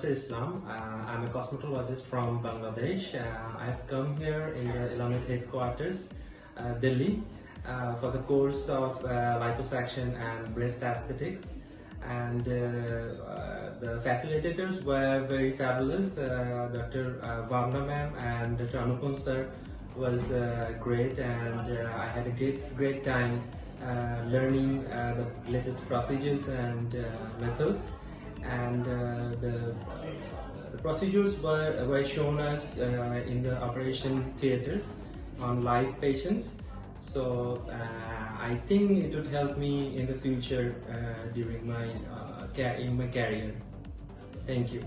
Muntasir Islam. I'm a cosmetologist from Bangladesh. I've come here in the ILAMED headquarters, Delhi, for the course of Liposuction and Breast Aesthetics. And the facilitators were very fabulous. Dr. Vamna ma'am and Dr. Anupam sir was great, and I had a great time learning the latest procedures and methods. And the procedures were shown us in the operation theaters on live patients. So I think it would help me in the future during my career. Thank you.